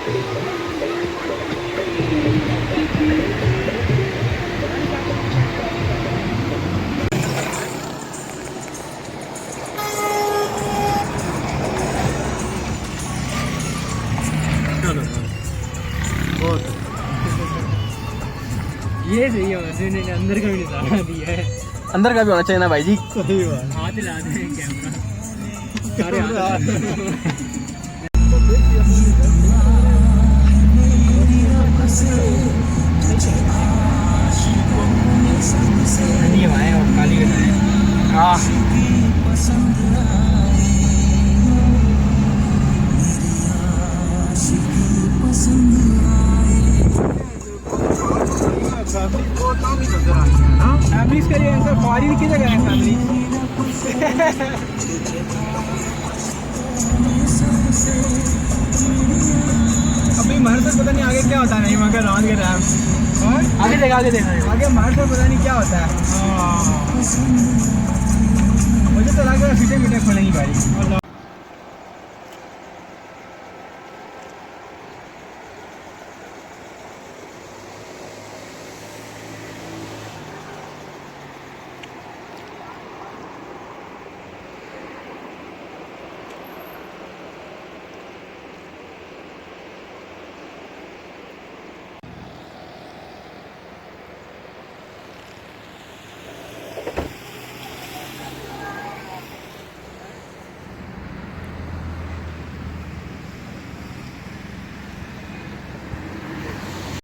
ये सही है, वैसे अंदर का भी निशाना दिया है। अंदर का भी होना चाहिए ना भाई जी। सही बात। हाथ हिला दे कैमरा सारे हाथ। ठंडी हवाएं और काली घटाएं। फैमिलीज के लिए आंसर फॉरेन की जगह है फैमिली। अभी महर से पता नहीं आगे क्या होता है, नहीं मगर रात के टाइम आगे देखा आगे महर से पता नहीं क्या होता है। मुझे तो लगा मीठे मीठे खोलेंगी गाड़ी।